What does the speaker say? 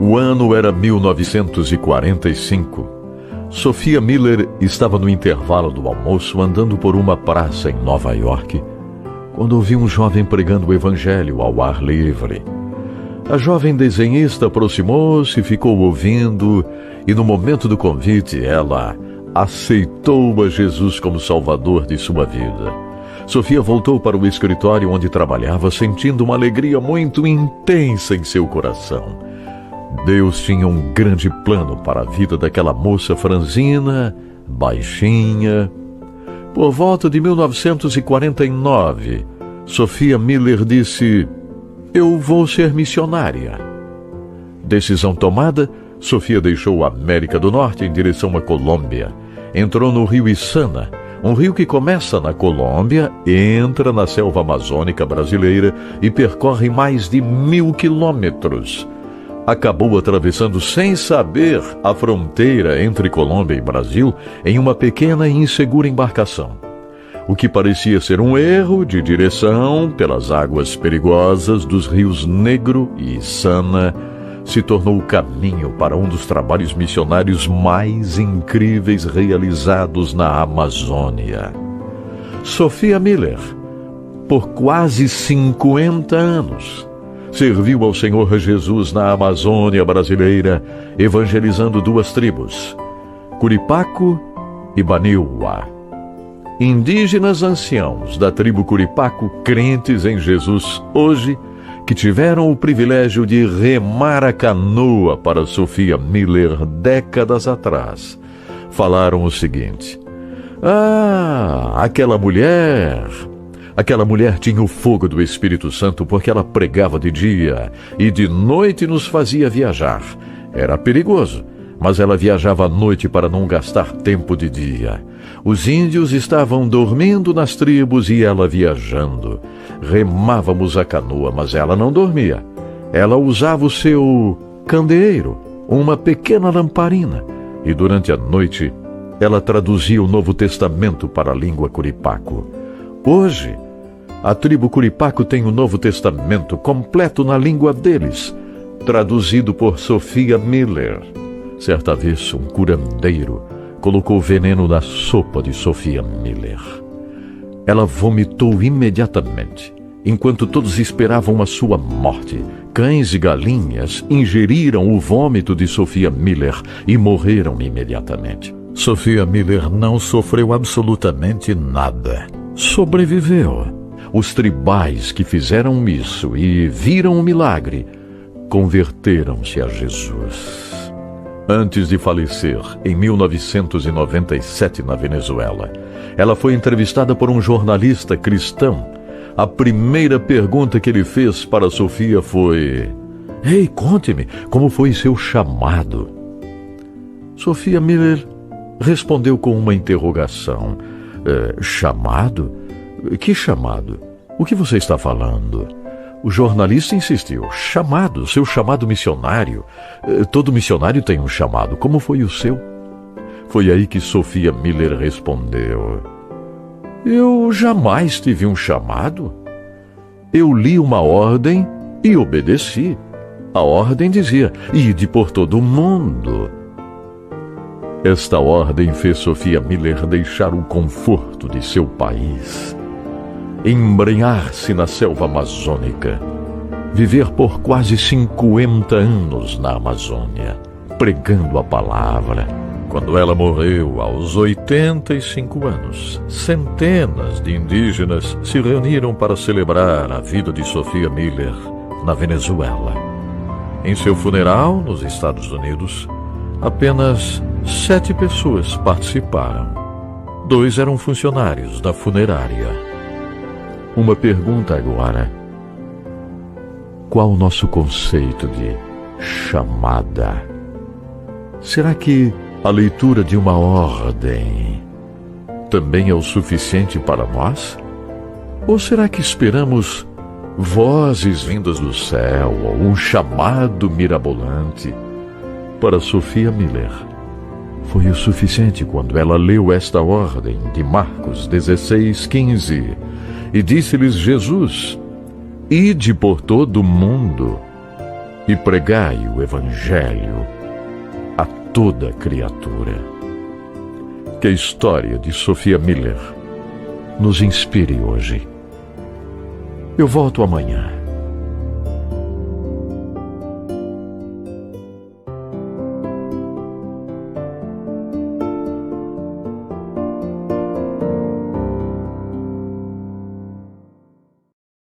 O ano era 1945. Sophia Miller estava no intervalo do almoço andando por uma praça em Nova York, quando ouviu um jovem pregando o evangelho ao ar livre. A jovem desenhista aproximou-se e ficou ouvindo, e no momento do convite ela aceitou a Jesus como salvador de sua vida. Sophia voltou para o escritório onde trabalhava, sentindo uma alegria muito intensa em seu coração. Deus tinha um grande plano para a vida daquela moça franzina, baixinha. Por volta de 1949, Sophia Miller disse: "Eu vou ser missionária." Decisão tomada, Sophia deixou a América do Norte em direção à Colômbia. Entrou no rio Içana, um rio que começa na Colômbia, entra na selva amazônica brasileira e percorre mais de 1.000 quilômetros. Acabou atravessando sem saber a fronteira entre Colômbia e Brasil em uma pequena e insegura embarcação. O que parecia ser um erro de direção pelas águas perigosas dos rios Negro e Içana se tornou o caminho para um dos trabalhos missionários mais incríveis realizados na Amazônia. Sophia Miller, por quase 50 anos, serviu ao Senhor Jesus na Amazônia brasileira, evangelizando 2 tribos, Curipaco e Baniwa. Indígenas anciãos da tribo Curipaco, crentes em Jesus hoje, que tiveram o privilégio de remar a canoa para Sophia Miller décadas atrás, falaram o seguinte: aquela mulher tinha o fogo do Espírito Santo porque ela pregava de dia e de noite nos fazia viajar. Era perigoso, mas ela viajava à noite para não gastar tempo de dia. Os índios estavam dormindo nas tribos e ela viajando. Remávamos a canoa, mas ela não dormia. Ela usava o seu candeeiro, uma pequena lamparina, e durante a noite ela traduzia o Novo Testamento para a língua Curipaco. Hoje, a tribo Curipaco tem o Novo Testamento completo na língua deles, traduzido por Sophia Miller. Certa vez, um curandeiro colocou veneno na sopa de Sophia Miller. Ela vomitou imediatamente, enquanto todos esperavam a sua morte. Cães e galinhas ingeriram o vômito de Sophia Miller e morreram imediatamente. Sophia Miller não sofreu absolutamente nada. Sobreviveu. Os tribais que fizeram isso e viram o milagre converteram-se a Jesus. Antes de falecer, em 1997, na Venezuela, ela foi entrevistada por um jornalista cristão. A primeira pergunta que ele fez para Sophia foi: "Ei, conte-me, como foi seu chamado?" Sophia Miller respondeu com uma interrogação. Chamado? Que chamado? O que você está falando?" O jornalista insistiu. "Chamado, seu chamado missionário. Todo missionário tem um chamado. Como foi o seu?" Foi aí que Sophia Miller respondeu: "Eu jamais tive um chamado. Eu li uma ordem e obedeci. A ordem dizia: ide por todo o mundo." Esta ordem fez Sophia Miller deixar o conforto de seu país, embrenhar-se na selva amazônica, viver por quase 50 anos na Amazônia, pregando a palavra. Quando ela morreu, aos 85 anos, centenas de indígenas se reuniram para celebrar a vida de Sophia Miller na Venezuela. Em seu funeral, nos Estados Unidos, apenas 7 pessoas participaram. 2 eram funcionários da funerária. Uma pergunta agora: qual o nosso conceito de chamada? Será que a leitura de uma ordem também é o suficiente para nós? Ou será que esperamos vozes vindas do céu ou um chamado mirabolante? Para Sophia Miller, foi o suficiente quando ela leu esta ordem de Marcos 16:15 e disse-lhes Jesus: ide por todo o mundo. e pregai o Evangelho a toda criatura. Que a história de Sophia Miller nos inspire hoje. Eu volto amanhã.